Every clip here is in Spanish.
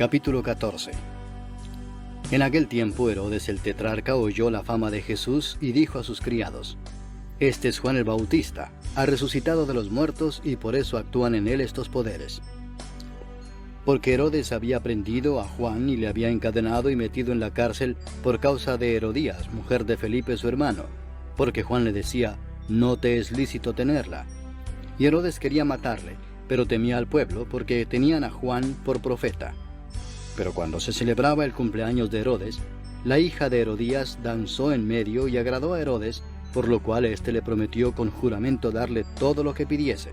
Capítulo 14. En aquel tiempo Herodes el tetrarca oyó la fama de Jesús y dijo a sus criados: Este es Juan el Bautista, ha resucitado de los muertos y por eso actúan en él estos poderes. Porque Herodes había prendido a Juan y le había encadenado y metido en la cárcel por causa de Herodías, mujer de Felipe su hermano, porque Juan le decía: No te es lícito tenerla. Y Herodes quería matarle, pero temía al pueblo porque tenían a Juan por profeta. Pero cuando se celebraba el cumpleaños de Herodes, la hija de Herodías danzó en medio y agradó a Herodes, por lo cual éste le prometió con juramento darle todo lo que pidiese.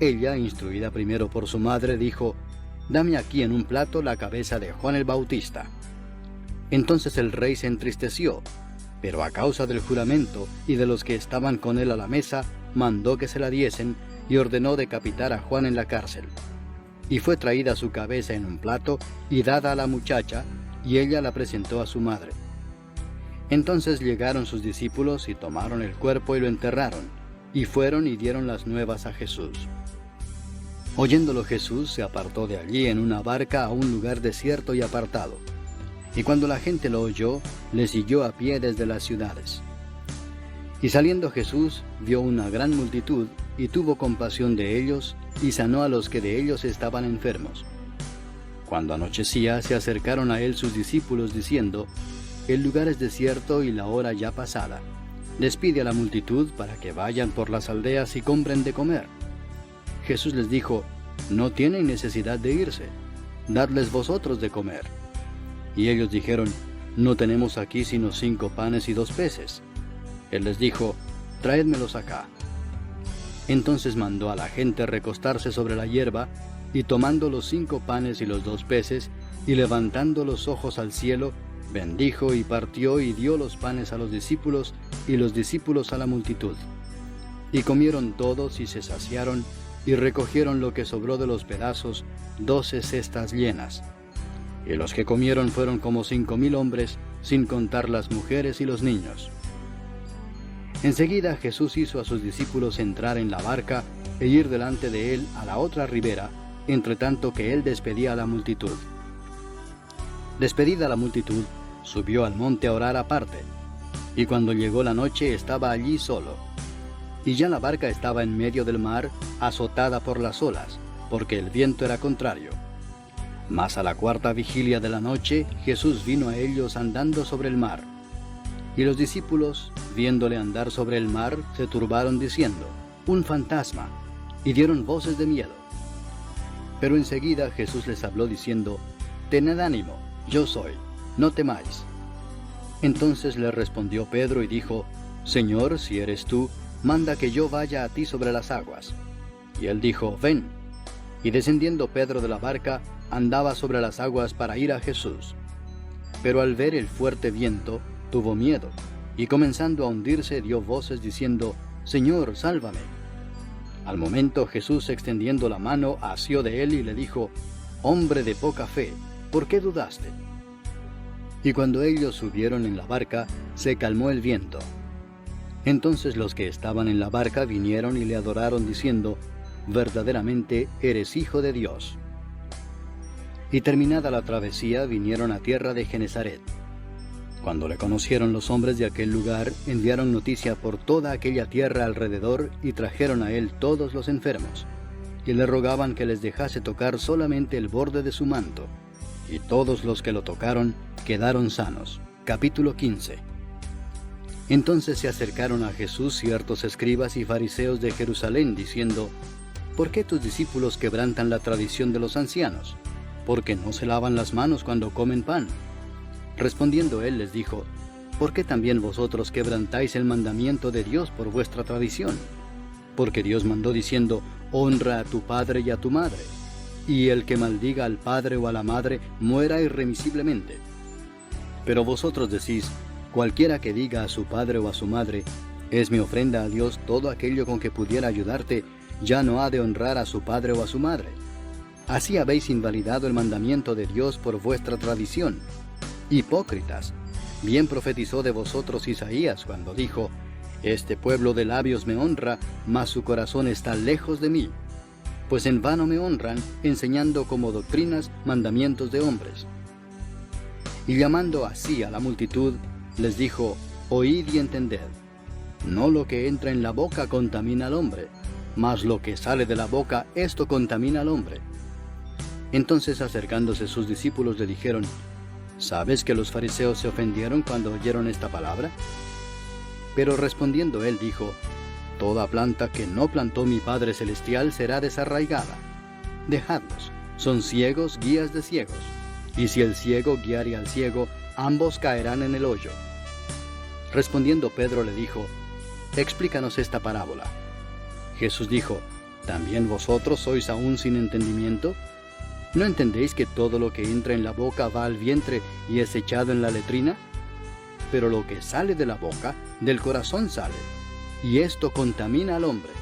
Ella, instruida primero por su madre, dijo: Dame aquí en un plato la cabeza de Juan el Bautista. Entonces el rey se entristeció, pero a causa del juramento y de los que estaban con él a la mesa, mandó que se la diesen y ordenó decapitar a Juan en la cárcel. Y fue traída su cabeza en un plato y dada a la muchacha, y ella la presentó a su madre. Entonces llegaron sus discípulos y tomaron el cuerpo y lo enterraron, y fueron y dieron las nuevas a Jesús. Oyéndolo Jesús se apartó de allí en una barca a un lugar desierto y apartado. Y cuando la gente lo oyó, le siguió a pie desde las ciudades. Y saliendo Jesús, vio una gran multitud, y tuvo compasión de ellos, y sanó a los que de ellos estaban enfermos. Cuando anochecía, se acercaron a él sus discípulos, diciendo: El lugar es desierto y la hora ya pasada. Despide a la multitud para que vayan por las aldeas y compren de comer. Jesús les dijo: No tienen necesidad de irse, dadles vosotros de comer. Y ellos dijeron: No tenemos aquí sino 5 panes y 2 peces. Él les dijo: Traédmelos acá. Entonces mandó a la gente recostarse sobre la hierba, y tomando los 5 panes y los 2 peces, y levantando los ojos al cielo, bendijo y partió y dio los panes a los discípulos, y los discípulos a la multitud. Y comieron todos y se saciaron, y recogieron lo que sobró de los pedazos, 12 cestas llenas. Y los que comieron fueron como 5,000 hombres, sin contar las mujeres y los niños. Enseguida Jesús hizo a sus discípulos entrar en la barca e ir delante de él a la otra ribera, entre tanto que él despedía a la multitud. Despedida la multitud, subió al monte a orar aparte, y cuando llegó la noche estaba allí solo. Y ya la barca estaba en medio del mar, azotada por las olas, porque el viento era contrario. Mas a la 4ª vigilia de la noche, Jesús vino a ellos andando sobre el mar. Y los discípulos, viéndole andar sobre el mar, se turbaron diciendo: Un fantasma, y dieron voces de miedo. Pero enseguida Jesús les habló diciendo: Tened ánimo, yo soy, no temáis. Entonces le respondió Pedro y dijo: Señor, si eres tú, manda que yo vaya a ti sobre las aguas. Y él dijo: Ven. Y descendiendo Pedro de la barca, andaba sobre las aguas para ir a Jesús. Pero al ver el fuerte viento, tuvo miedo, y comenzando a hundirse dio voces diciendo: Señor, sálvame. Al momento Jesús, extendiendo la mano, asió de él y le dijo: Hombre de poca fe, ¿por qué dudaste? Y cuando ellos subieron en la barca, se calmó el viento. Entonces los que estaban en la barca vinieron y le adoraron diciendo: Verdaderamente eres Hijo de Dios. Y terminada la travesía, vinieron a tierra de Genesaret. Cuando le conocieron los hombres de aquel lugar, enviaron noticia por toda aquella tierra alrededor y trajeron a él todos los enfermos, y le rogaban que les dejase tocar solamente el borde de su manto, y todos los que lo tocaron quedaron sanos. Capítulo 15. Entonces se acercaron a Jesús ciertos escribas y fariseos de Jerusalén, diciendo: ¿Por qué tus discípulos quebrantan la tradición de los ancianos? Porque no se lavan las manos cuando comen pan. Respondiendo él les dijo: ¿Por qué también vosotros quebrantáis el mandamiento de Dios por vuestra tradición? Porque Dios mandó diciendo: Honra a tu padre y a tu madre, y el que maldiga al padre o a la madre muera irremisiblemente. Pero vosotros decís: Cualquiera que diga a su padre o a su madre: Es mi ofrenda a Dios todo aquello con que pudiera ayudarte, ya no ha de honrar a su padre o a su madre. Así habéis invalidado el mandamiento de Dios por vuestra tradición. Hipócritas, bien profetizó de vosotros Isaías cuando dijo: Este pueblo de labios me honra, mas su corazón está lejos de mí. pues en vano me honran, enseñando como doctrinas mandamientos de hombres. Y llamando así a la multitud, les dijo: Oíd y entended. No lo que entra en la boca contamina al hombre, mas lo que sale de la boca, esto contamina al hombre. Entonces, acercándose sus discípulos, le dijeron: ¿Sabes que los fariseos se ofendieron cuando oyeron esta palabra? Pero respondiendo él dijo: Toda planta que no plantó mi Padre Celestial será desarraigada. Dejadlos, son ciegos, guías de ciegos. Y si el ciego guiare al ciego, ambos caerán en el hoyo. Respondiendo Pedro le dijo: Explícanos esta parábola. Jesús dijo: ¿También vosotros sois aún sin entendimiento? ¿No entendéis que todo lo que entra en la boca va al vientre y es echado en la letrina? Pero lo que sale de la boca, del corazón sale, y esto contamina al hombre.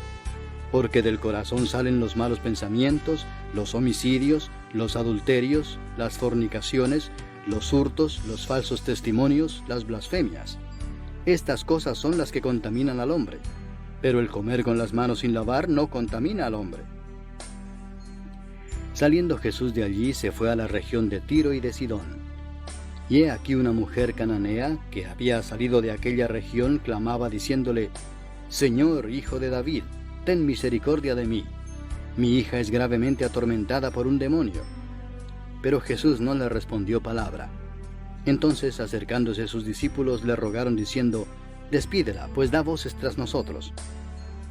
Porque del corazón salen los malos pensamientos, los homicidios, los adulterios, las fornicaciones, los hurtos, los falsos testimonios, las blasfemias. Estas cosas son las que contaminan al hombre, pero el comer con las manos sin lavar no contamina al hombre. Saliendo Jesús de allí, se fue a la región de Tiro y de Sidón. Y he aquí una mujer cananea, que había salido de aquella región, clamaba diciéndole: Señor, Hijo de David, ten misericordia de mí. Mi hija es gravemente atormentada por un demonio. Pero Jesús no le respondió palabra. Entonces, acercándose sus discípulos, le rogaron diciendo: Despídela, pues da voces tras nosotros.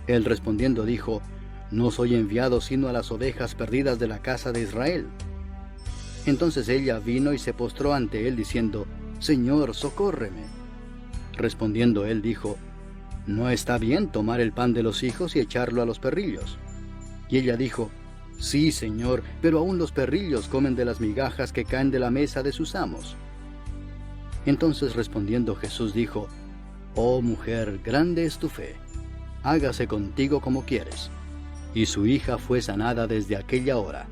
Él respondiendo dijo: No soy enviado sino a las ovejas perdidas de la casa de Israel. Entonces ella vino y se postró ante él diciendo: Señor, socórreme. Respondiendo él dijo: No está bien tomar el pan de los hijos y echarlo a los perrillos. Y ella dijo: Sí, Señor, pero aún los perrillos comen de las migajas que caen de la mesa de sus amos. Entonces respondiendo Jesús dijo: Oh mujer, grande es tu fe, hágase contigo como quieres. Y su hija fue sanada desde aquella hora.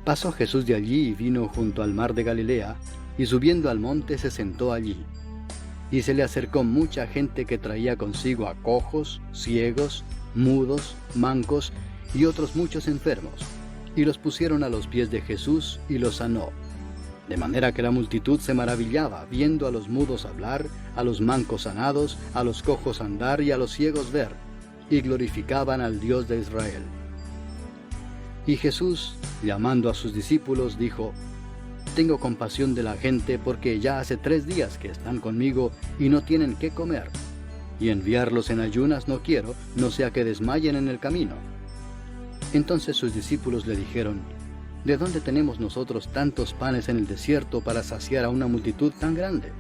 Pasó Jesús de allí y vino junto al mar de Galilea, y subiendo al monte se sentó allí. Y se le acercó mucha gente que traía consigo a cojos, ciegos, mudos, mancos y otros muchos enfermos, y los pusieron a los pies de Jesús y los sanó. De manera que la multitud se maravillaba, viendo a los mudos hablar, a los mancos sanados, a los cojos andar y a los ciegos ver, y glorificaban al Dios de Israel. Y Jesús, llamando a sus discípulos, dijo: Tengo compasión de la gente, porque ya hace 3 días que están conmigo y no tienen qué comer. Y enviarlos en ayunas no quiero, no sea que desmayen en el camino. Entonces sus discípulos le dijeron: ¿De dónde tenemos nosotros tantos panes en el desierto para saciar a una multitud tan grande?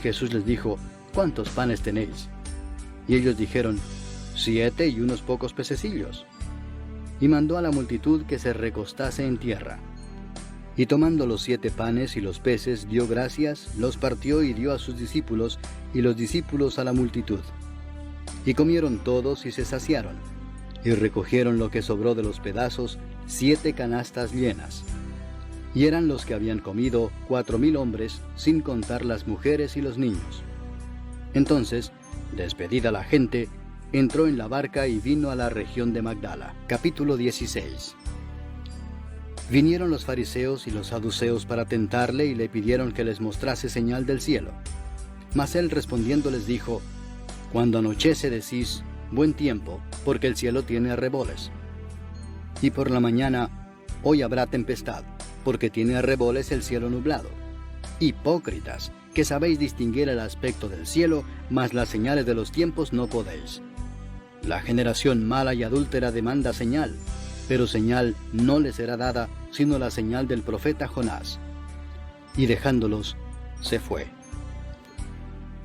Jesús les dijo: ¿Cuántos panes tenéis? Y ellos dijeron: 7 y unos pocos pececillos. Y mandó a la multitud que se recostase en tierra. Y tomando los 7 panes y los peces, dio gracias, los partió y dio a sus discípulos, y los discípulos a la multitud. Y comieron todos y se saciaron, y recogieron lo que sobró de los pedazos, 7 canastas llenas. Y eran los que habían comido 4,000 hombres, sin contar las mujeres y los niños. Entonces, despedida la gente, entró en la barca y vino a la región de Magdala. Capítulo 16. Vinieron los fariseos y los saduceos para tentarle y le pidieron que les mostrase señal del cielo. Mas él respondiendo les dijo: Cuando anochece decís, buen tiempo, porque el cielo tiene arreboles. Y por la mañana, hoy habrá tempestad, porque tiene arreboles el cielo nublado. Hipócritas, que sabéis distinguir el aspecto del cielo, mas las señales de los tiempos no podéis. La generación mala y adúltera demanda señal, pero señal no le será dada, sino la señal del profeta Jonás. Y dejándolos, se fue.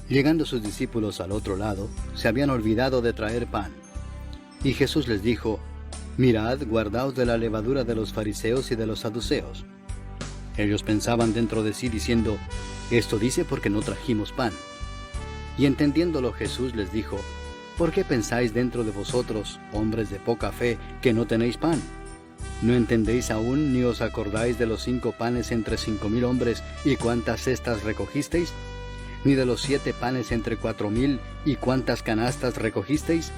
Llegando sus discípulos al otro lado, se habían olvidado de traer pan. Y Jesús les dijo: Mirad, guardaos de la levadura de los fariseos y de los saduceos. Ellos pensaban dentro de sí diciendo: Esto dice porque no trajimos pan. Y entendiéndolo Jesús les dijo: ¿Por qué pensáis dentro de vosotros, hombres de poca fe, que no tenéis pan? ¿No entendéis aún ni os acordáis de los 5 panes entre 5,000 hombres y cuántas cestas recogisteis? ¿Ni de los 7 panes entre 4,000 y cuántas canastas recogisteis?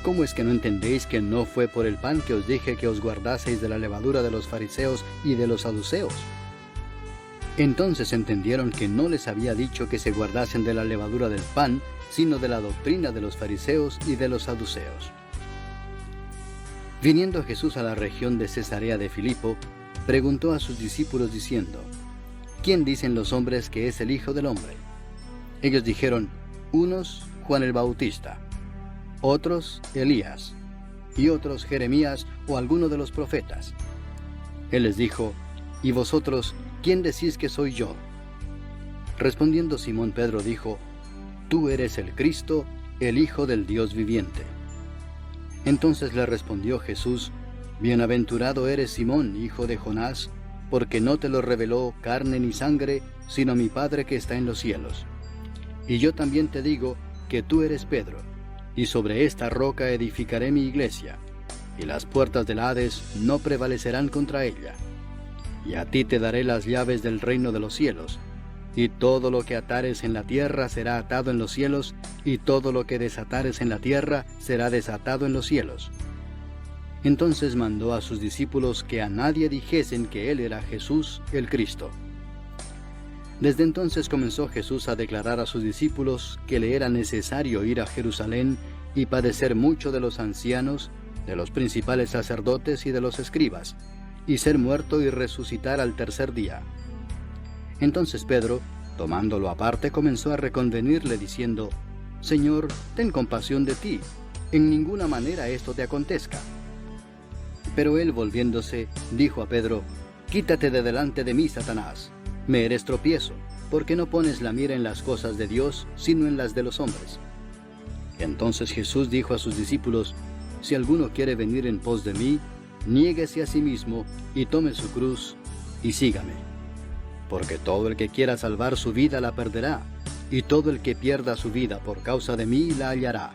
¿Cómo es que no entendéis que no fue por el pan que os dije que os guardaseis de la levadura de los fariseos y de los saduceos? Entonces entendieron que no les había dicho que se guardasen de la levadura del pan, sino de la doctrina de los fariseos y de los saduceos. Viniendo Jesús a la región de Cesarea de Filipo, preguntó a sus discípulos diciendo: ¿Quién dicen los hombres que es el Hijo del Hombre? Ellos dijeron: unos, Juan el Bautista; otros, Elías; y otros, Jeremías o alguno de los profetas. Él les dijo: ¿Y vosotros, quién decís que soy yo? Respondiendo Simón Pedro dijo: Tú eres el Cristo, el Hijo del Dios viviente. Entonces le respondió Jesús: Bienaventurado eres Simón, hijo de Jonás, porque no te lo reveló carne ni sangre, sino mi Padre que está en los cielos. Y yo también te digo que tú eres Pedro, y sobre esta roca edificaré mi iglesia, y las puertas del Hades no prevalecerán contra ella. Y a ti te daré las llaves del reino de los cielos, y todo lo que atares en la tierra será atado en los cielos, y todo lo que desatares en la tierra será desatado en los cielos. Entonces mandó a sus discípulos que a nadie dijesen que él era Jesús el Cristo. Desde entonces comenzó Jesús a declarar a sus discípulos que le era necesario ir a Jerusalén y padecer mucho de los ancianos, de los principales sacerdotes y de los escribas, y ser muerto y resucitar al tercer día. Entonces Pedro, tomándolo aparte, comenzó a reconvenirle diciendo: Señor, ten compasión de ti, en ninguna manera esto te acontezca. Pero él, volviéndose, dijo a Pedro: Quítate de delante de mí, Satanás, me eres tropiezo, porque no pones la mira en las cosas de Dios, sino en las de los hombres. Entonces Jesús dijo a sus discípulos: Si alguno quiere venir en pos de mí, niéguese a sí mismo, y tome su cruz, y sígame. Porque todo el que quiera salvar su vida la perderá, y todo el que pierda su vida por causa de mí la hallará.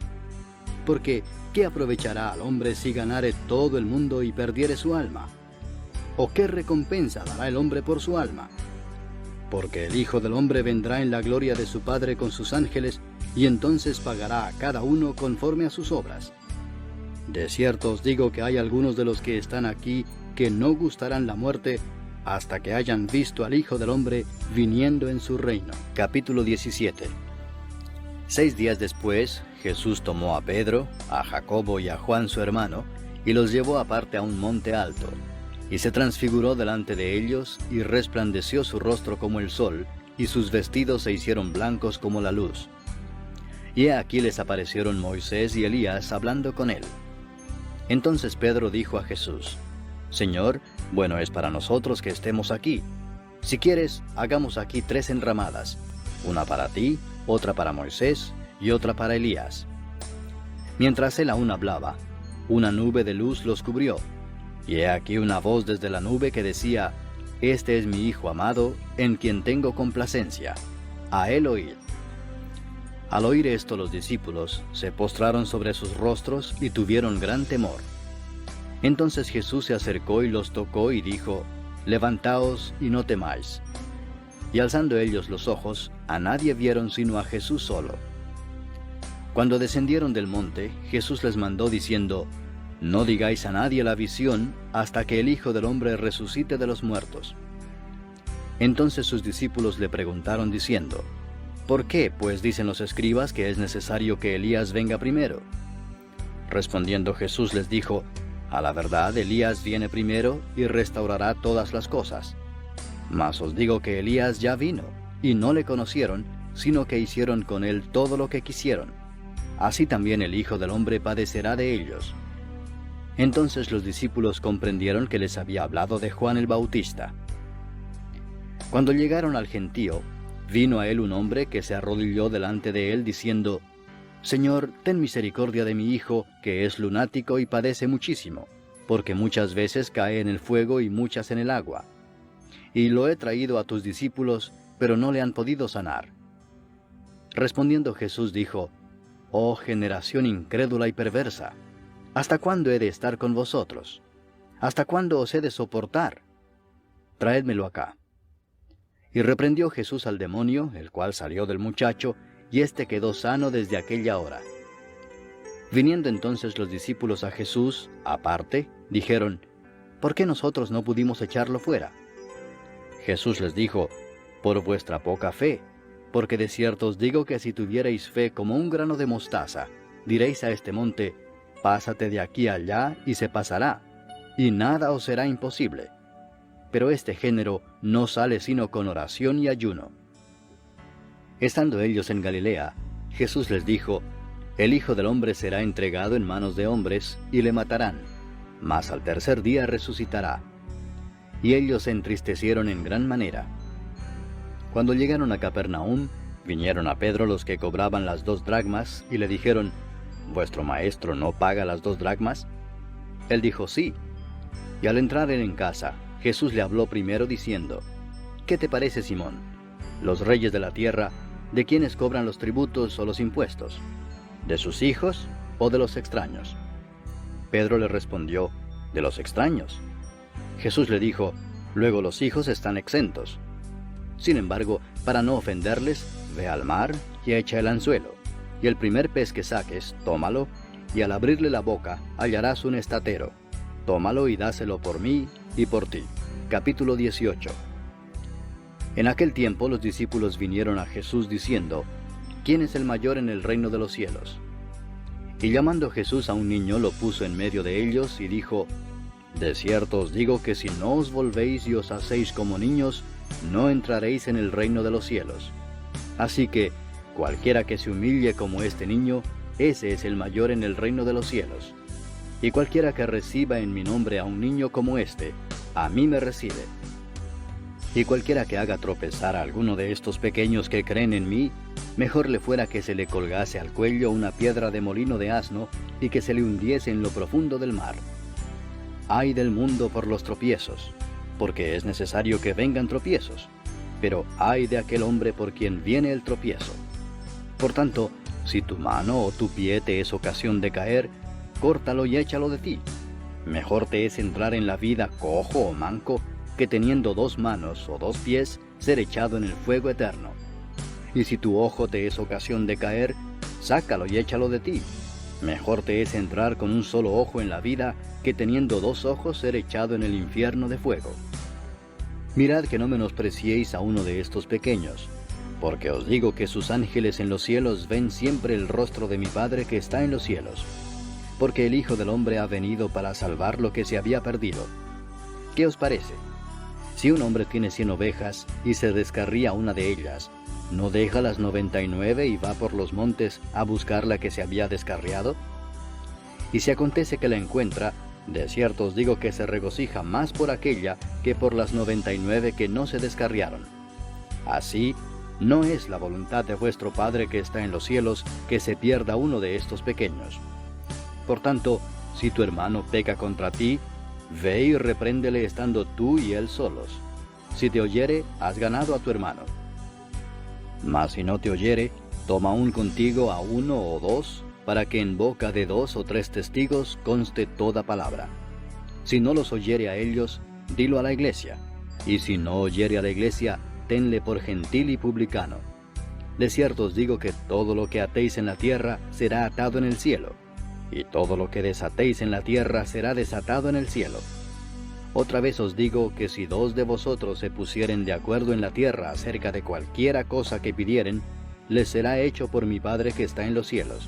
Porque, ¿qué aprovechará al hombre si ganare todo el mundo y perdiere su alma? ¿O qué recompensa dará el hombre por su alma? Porque el Hijo del Hombre vendrá en la gloria de su Padre con sus ángeles, y entonces pagará a cada uno conforme a sus obras. De cierto os digo que hay algunos de los que están aquí que no gustarán la muerte hasta que hayan visto al Hijo del Hombre viniendo en su reino. Capítulo 17. 6 días después, Jesús tomó a Pedro, a Jacobo y a Juan su hermano, y los llevó aparte a un monte alto, y se transfiguró delante de ellos, y resplandeció su rostro como el sol, y sus vestidos se hicieron blancos como la luz. Y aquí les aparecieron Moisés y Elías hablando con él. Entonces Pedro dijo a Jesús: Señor, bueno es para nosotros que estemos aquí. Si quieres, hagamos aquí 3 enramadas, una para ti, otra para Moisés y otra para Elías. Mientras él aún hablaba, una nube de luz los cubrió, y he aquí una voz desde la nube que decía: Este es mi Hijo amado, en quien tengo complacencia, a él oíd. Al oír esto, los discípulos se postraron sobre sus rostros y tuvieron gran temor. Entonces Jesús se acercó y los tocó y dijo: Levantaos y no temáis. Y alzando ellos los ojos, a nadie vieron sino a Jesús solo. Cuando descendieron del monte, Jesús les mandó diciendo: No digáis a nadie la visión hasta que el Hijo del Hombre resucite de los muertos. Entonces sus discípulos le preguntaron diciendo: ¿Por qué, pues, dicen los escribas que es necesario que Elías venga primero? Respondiendo Jesús les dijo: A la verdad, Elías viene primero y restaurará todas las cosas. Mas os digo que Elías ya vino, y no le conocieron, sino que hicieron con él todo lo que quisieron. Así también el Hijo del Hombre padecerá de ellos. Entonces los discípulos comprendieron que les había hablado de Juan el Bautista. Cuando llegaron al gentío, vino a él un hombre que se arrodilló delante de él, diciendo: Señor, ten misericordia de mi hijo, que es lunático y padece muchísimo, porque muchas veces cae en el fuego y muchas en el agua. Y lo he traído a tus discípulos, pero no le han podido sanar. Respondiendo Jesús dijo: Oh generación incrédula y perversa, ¿hasta cuándo he de estar con vosotros? ¿Hasta cuándo os he de soportar? Traédmelo acá. Y reprendió Jesús al demonio, el cual salió del muchacho, y éste quedó sano desde aquella hora. Viniendo entonces los discípulos a Jesús, aparte, dijeron, ¿por qué nosotros no pudimos echarlo fuera? Jesús les dijo, por vuestra poca fe, porque de cierto os digo que si tuvierais fe como un grano de mostaza, diréis a este monte, pásate de aquí allá y se pasará, y nada os será imposible. Pero este género no sale sino con oración y ayuno. Estando ellos en Galilea, Jesús les dijo, el Hijo del Hombre será entregado en manos de hombres, y le matarán, mas al tercer día resucitará. Y ellos se entristecieron en gran manera. Cuando llegaron a Capernaum, vinieron a Pedro los que cobraban las 2 dracmas, y le dijeron, ¿vuestro maestro no paga las 2 dracmas? Él dijo, sí. Y al entrar él en casa, Jesús le habló primero diciendo, ¿qué te parece, Simón? Los reyes de la tierra, ¿de quiénes cobran los tributos o los impuestos? ¿De sus hijos o de los extraños? Pedro le respondió, de los extraños. Jesús le dijo, luego los hijos están exentos. Sin embargo, para no ofenderles, ve al mar y echa el anzuelo, y el primer pez que saques, tómalo, y al abrirle la boca hallarás un estatero. Tómalo y dáselo por mí y por ti. Capítulo 18. En aquel tiempo los discípulos vinieron a Jesús diciendo, ¿quién es el mayor en el reino de los cielos? Y llamando Jesús a un niño lo puso en medio de ellos y dijo, de cierto os digo que si no os volvéis y os hacéis como niños, no entraréis en el reino de los cielos. Así que, cualquiera que se humille como este niño, ese es el mayor en el reino de los cielos. Y cualquiera que reciba en mi nombre a un niño como este, a mí me recibe. Y cualquiera que haga tropezar a alguno de estos pequeños que creen en mí, mejor le fuera que se le colgase al cuello una piedra de molino de asno y que se le hundiese en lo profundo del mar. Ay del mundo por los tropiezos, porque es necesario que vengan tropiezos, pero ay de aquel hombre por quien viene el tropiezo. Por tanto, si tu mano o tu pie te es ocasión de caer, córtalo y échalo de ti. Mejor te es entrar en la vida cojo o manco, que teniendo 2 manos o 2 pies, ser echado en el fuego eterno. Y si tu ojo te es ocasión de caer, sácalo y échalo de ti. Mejor te es entrar con un solo ojo en la vida, que teniendo 2 ojos ser echado en el infierno de fuego. Mirad que no menospreciéis a uno de estos pequeños, porque os digo que sus ángeles en los cielos ven siempre el rostro de mi Padre que está en los cielos. Porque el Hijo del Hombre ha venido para salvar lo que se había perdido. ¿Qué os parece? Si un hombre tiene 100 ovejas y se descarría una de ellas, ¿no deja las 99 y va por los montes a buscar la que se había descarriado? Y si acontece que la encuentra, de cierto os digo que se regocija más por aquella que por las 99 que no se descarriaron. Así, no es la voluntad de vuestro Padre que está en los cielos que se pierda uno de estos pequeños. Por tanto, si tu hermano peca contra ti, ve y repréndele estando tú y él solos. Si te oyere, has ganado a tu hermano. Mas si no te oyere, toma aún contigo a 1 o 2, para que en boca de 2 o 3 testigos conste toda palabra. Si no los oyere a ellos, dilo a la iglesia, y si no oyere a la iglesia, tenle por gentil y publicano. De cierto os digo que todo lo que atéis en la tierra será atado en el cielo, y todo lo que desatéis en la tierra será desatado en el cielo. Otra vez os digo que si 2 de vosotros se pusieren de acuerdo en la tierra acerca de cualquiera cosa que pidieren, les será hecho por mi Padre que está en los cielos.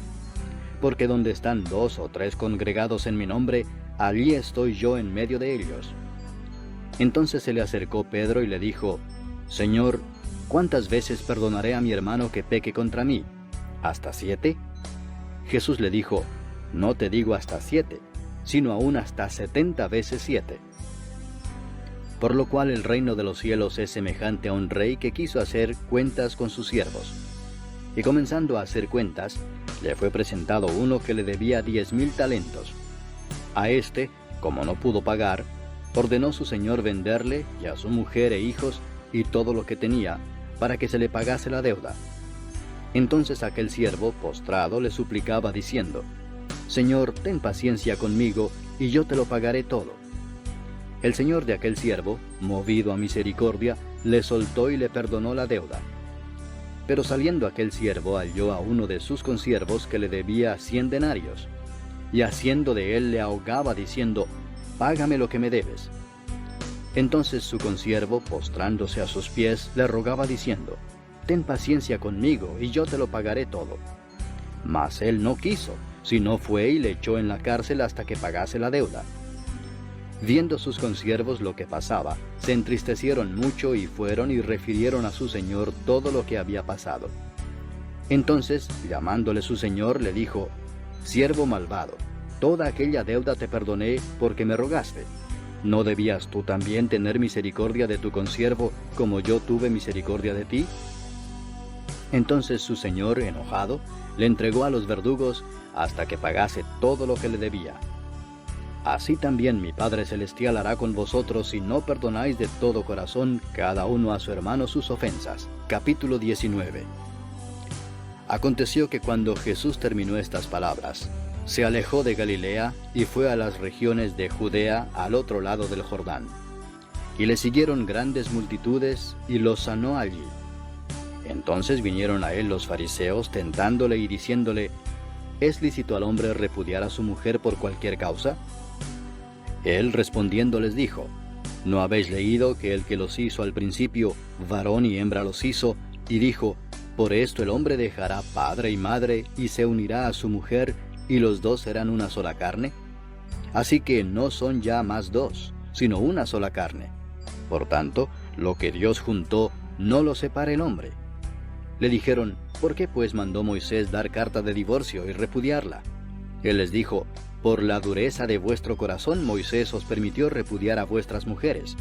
Porque donde están 2 o 3 congregados en mi nombre, allí estoy yo en medio de ellos. Entonces se le acercó Pedro y le dijo, Señor, ¿cuántas veces perdonaré a mi hermano que peque contra mí? ¿Hasta 7? Jesús le dijo, no te digo hasta 7, sino aún hasta 70 veces 7. Por lo cual el reino de los cielos es semejante a un rey que quiso hacer cuentas con sus siervos. Y comenzando a hacer cuentas, le fue presentado uno que le debía 10,000 talentos. A este, como no pudo pagar, ordenó su señor venderle y a su mujer e hijos y todo lo que tenía, para que se le pagase la deuda. Entonces aquel siervo, postrado, le suplicaba diciendo, Señor, ten paciencia conmigo, y yo te lo pagaré todo. El señor de aquel siervo, movido a misericordia, le soltó y le perdonó la deuda. Pero saliendo aquel siervo halló a uno de sus consiervos que le debía 100 denarios, y haciendo de él le ahogaba diciendo, «Págame lo que me debes». Entonces su consiervo, postrándose a sus pies, le rogaba diciendo, «Ten paciencia conmigo, y yo te lo pagaré todo». Mas él no quiso, sino fue y le echó en la cárcel hasta que pagase la deuda. Viendo sus consiervos lo que pasaba, se entristecieron mucho y fueron y refirieron a su señor todo lo que había pasado. Entonces, llamándole su señor, le dijo, «Siervo malvado, toda aquella deuda te perdoné porque me rogaste. ¿No debías tú también tener misericordia de tu consiervo como yo tuve misericordia de ti?» Entonces su señor, enojado, le entregó a los verdugos hasta que pagase todo lo que le debía. Así también mi Padre Celestial hará con vosotros si no perdonáis de todo corazón cada uno a su hermano sus ofensas. Capítulo 19. Aconteció que cuando Jesús terminó estas palabras, se alejó de Galilea y fue a las regiones de Judea al otro lado del Jordán. Y le siguieron grandes multitudes y los sanó allí. Entonces vinieron a él los fariseos tentándole y diciéndole, ¿es lícito al hombre repudiar a su mujer por cualquier causa? Él respondiendo les dijo, ¿no habéis leído que el que los hizo al principio, varón y hembra los hizo, y dijo, por esto el hombre dejará padre y madre, y se unirá a su mujer, y los dos serán una sola carne? Así que no son ya más dos, sino una sola carne. Por tanto, lo que Dios juntó, no lo separe el hombre. Le dijeron, ¿por qué pues mandó Moisés dar carta de divorcio y repudiarla? Él les dijo, por la dureza de vuestro corazón Moisés os permitió repudiar a vuestras mujeres,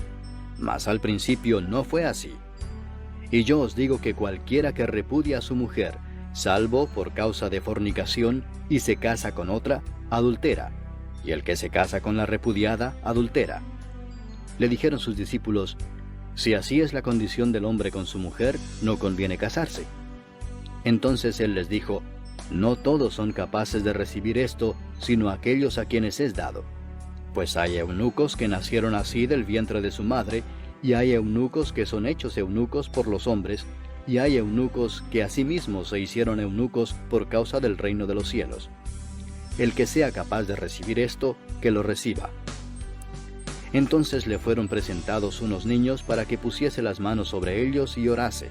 mas al principio no fue así. Y yo os digo que cualquiera que repudia a su mujer, salvo por causa de fornicación, y se casa con otra, adultera, y el que se casa con la repudiada, adultera. Le dijeron sus discípulos, si así es la condición del hombre con su mujer, no conviene casarse. Entonces él les dijo, no todos son capaces de recibir esto, sino aquellos a quienes es dado. Pues hay eunucos que nacieron así del vientre de su madre, y hay eunucos que son hechos eunucos por los hombres, y hay eunucos que asimismo se hicieron eunucos por causa del reino de los cielos. El que sea capaz de recibir esto, que lo reciba. Entonces le fueron presentados unos niños para que pusiese las manos sobre ellos y orase.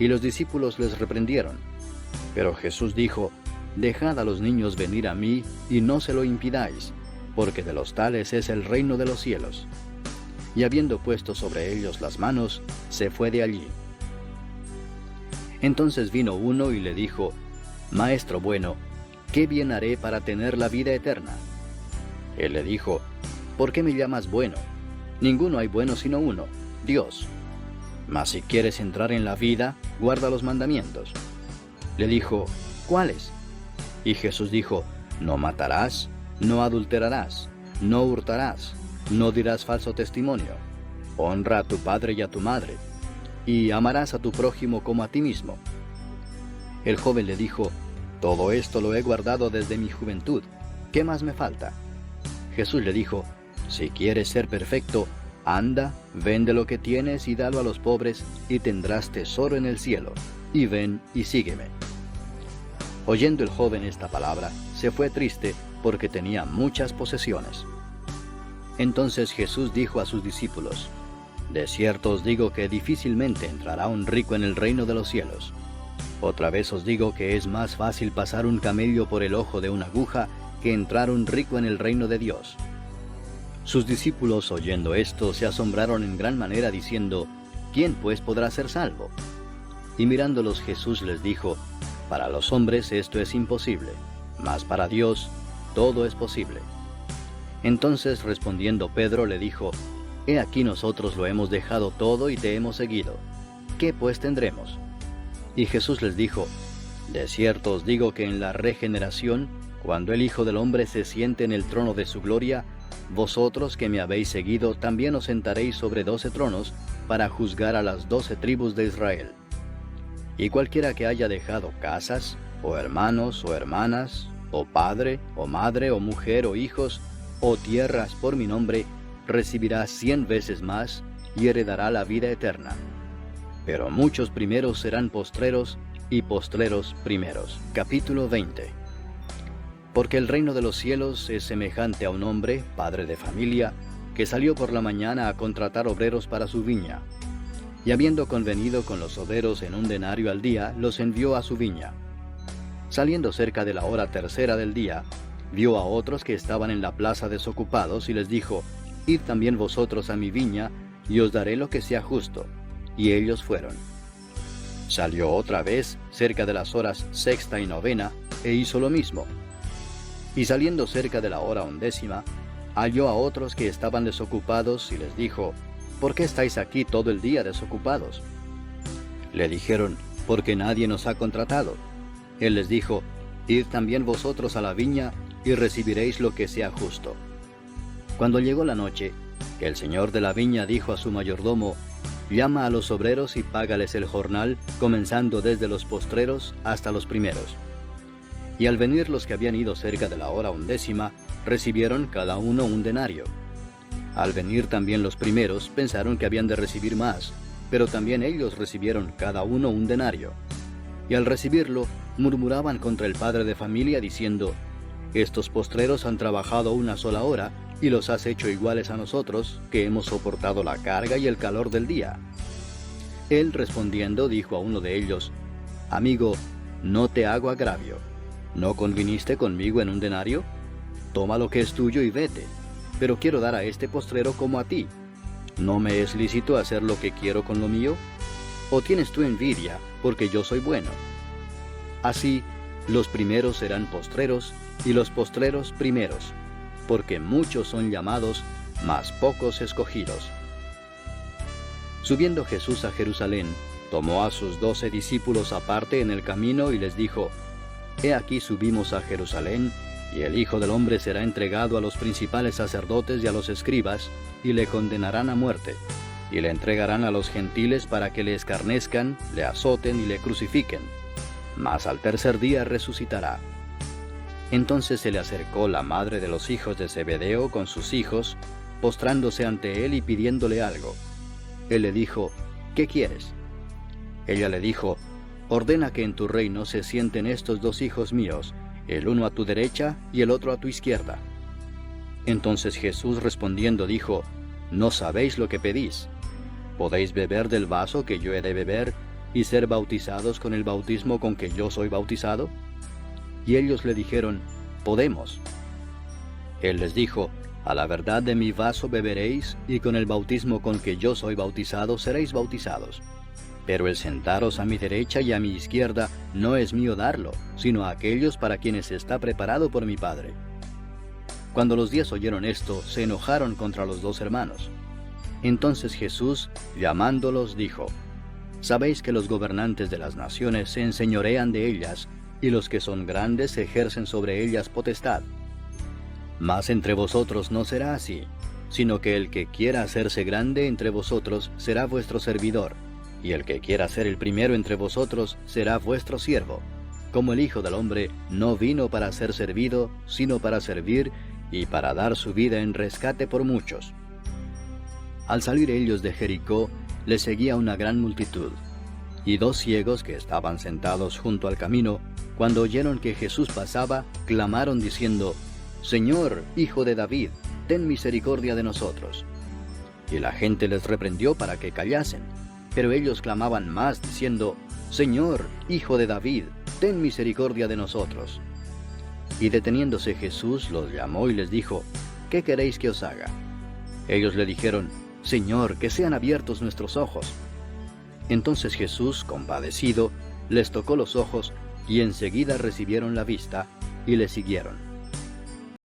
Y los discípulos les reprendieron. Pero Jesús dijo, dejad a los niños venir a mí, y no se lo impidáis, porque de los tales es el reino de los cielos. Y habiendo puesto sobre ellos las manos, se fue de allí. Entonces vino uno y le dijo, Maestro bueno, ¿qué bien haré para tener la vida eterna? Él le dijo, ¿por qué me llamas bueno? Ninguno hay bueno sino uno, Dios. Mas si quieres entrar en la vida, guarda los mandamientos. Le dijo, ¿cuáles? Y Jesús dijo, no matarás, no adulterarás, no hurtarás, no dirás falso testimonio, honra a tu padre y a tu madre, y amarás a tu prójimo como a ti mismo. El joven le dijo, todo esto lo he guardado desde mi juventud, ¿qué más me falta? Jesús le dijo, si quieres ser perfecto, anda, vende lo que tienes y dalo a los pobres, y tendrás tesoro en el cielo, y ven y sígueme. Oyendo el joven esta palabra, se fue triste porque tenía muchas posesiones. Entonces Jesús dijo a sus discípulos, de cierto os digo que difícilmente entrará un rico en el reino de los cielos. Otra vez os digo que es más fácil pasar un camello por el ojo de una aguja que entrar un rico en el reino de Dios. Sus discípulos, oyendo esto, se asombraron en gran manera, diciendo, ¿quién pues podrá ser salvo? Y mirándolos Jesús les dijo, para los hombres esto es imposible, mas para Dios todo es posible. Entonces respondiendo Pedro le dijo, he aquí nosotros lo hemos dejado todo y te hemos seguido. ¿Qué pues tendremos? Y Jesús les dijo, de cierto os digo que en la regeneración, cuando el Hijo del Hombre se siente en el trono de su gloria, vosotros que me habéis seguido también os sentaréis sobre 12 tronos para juzgar a las 12 tribus de Israel. Y cualquiera que haya dejado casas, o hermanos, o hermanas, o padre, o madre, o mujer, o hijos, o tierras por mi nombre, recibirá 100 veces más y heredará la vida eterna. Pero muchos primeros serán postreros, y postreros primeros. Capítulo 20. Porque el reino de los cielos es semejante a un hombre, padre de familia, que salió por la mañana a contratar obreros para su viña. Y habiendo convenido con los obreros en 1 denario al día, los envió a su viña. Saliendo cerca de la hora tercera del día, vio a otros que estaban en la plaza desocupados, y les dijo: Id también vosotros a mi viña, y os daré lo que sea justo. Y ellos fueron. Salió otra vez, cerca de las horas sexta y novena, e hizo lo mismo. Y saliendo cerca de la hora 11, halló a otros que estaban desocupados, y les dijo: ¿Por qué estáis aquí todo el día desocupados? Le dijeron: Porque nadie nos ha contratado. Él les dijo: Id también vosotros a la viña, y recibiréis lo que sea justo. Cuando llegó la noche, el señor de la viña dijo a su mayordomo: Llama a los obreros y págales el jornal, comenzando desde los postreros hasta los primeros. Y al venir los que habían ido cerca de la hora 11, recibieron cada uno 1 denario. Al venir también los primeros, pensaron que habían de recibir más, pero también ellos recibieron cada uno 1 denario. Y al recibirlo, murmuraban contra el padre de familia, diciendo: Estos postreros han trabajado 1 sola hora, y los has hecho iguales a nosotros, que hemos soportado la carga y el calor del día. Él respondiendo dijo a uno de ellos: Amigo, no te hago agravio. ¿No conviniste conmigo en 1 denario? Toma lo que es tuyo y vete. Pero quiero dar a este postrero como a ti. ¿No me es lícito hacer lo que quiero con lo mío? ¿O tienes tú envidia, porque yo soy bueno? Así, los primeros serán postreros, y los postreros primeros, porque muchos son llamados, mas pocos escogidos. Subiendo Jesús a Jerusalén, tomó a sus 12 discípulos aparte en el camino y les dijo: He aquí subimos a Jerusalén, y el Hijo del Hombre será entregado a los principales sacerdotes y a los escribas, y le condenarán a muerte, y le entregarán a los gentiles para que le escarnezcan, le azoten y le crucifiquen. Mas al tercer día resucitará. Entonces se le acercó la madre de los hijos de Zebedeo con sus hijos, postrándose ante él y pidiéndole algo. Él le dijo: ¿Qué quieres? Ella le dijo: Ordena que en tu reino se sienten estos 2 hijos míos, el uno a tu derecha y el otro a tu izquierda. Entonces Jesús respondiendo dijo: No sabéis lo que pedís. ¿Podéis beber del vaso que yo he de beber, y ser bautizados con el bautismo con que yo soy bautizado? Y ellos le dijeron: Podemos. Él les dijo: A la verdad de mi vaso beberéis, y con el bautismo con que yo soy bautizado seréis bautizados. Pero el sentaros a mi derecha y a mi izquierda no es mío darlo, sino a aquellos para quienes está preparado por mi Padre. Cuando los 10 oyeron esto, se enojaron contra los 2 hermanos. Entonces Jesús, llamándolos, dijo: Sabéis que los gobernantes de las naciones se enseñorean de ellas, y los que son grandes ejercen sobre ellas potestad. Mas entre vosotros no será así, sino que el que quiera hacerse grande entre vosotros será vuestro servidor, y el que quiera ser el primero entre vosotros será vuestro siervo, como el Hijo del Hombre no vino para ser servido, sino para servir, y para dar su vida en rescate por muchos. Al salir ellos de Jericó, les seguía una gran multitud, y 2 ciegos que estaban sentados junto al camino, cuando oyeron que Jesús pasaba, clamaron diciendo: Señor, Hijo de David, ten misericordia de nosotros. Y la gente les reprendió para que callasen, pero ellos clamaban más diciendo: Señor, Hijo de David, ten misericordia de nosotros. Y deteniéndose Jesús los llamó y les dijo: ¿Qué queréis que os haga? Ellos le dijeron: Señor, que sean abiertos nuestros ojos. Entonces Jesús, compadecido, les tocó los ojos, y enseguida recibieron la vista, y le siguieron.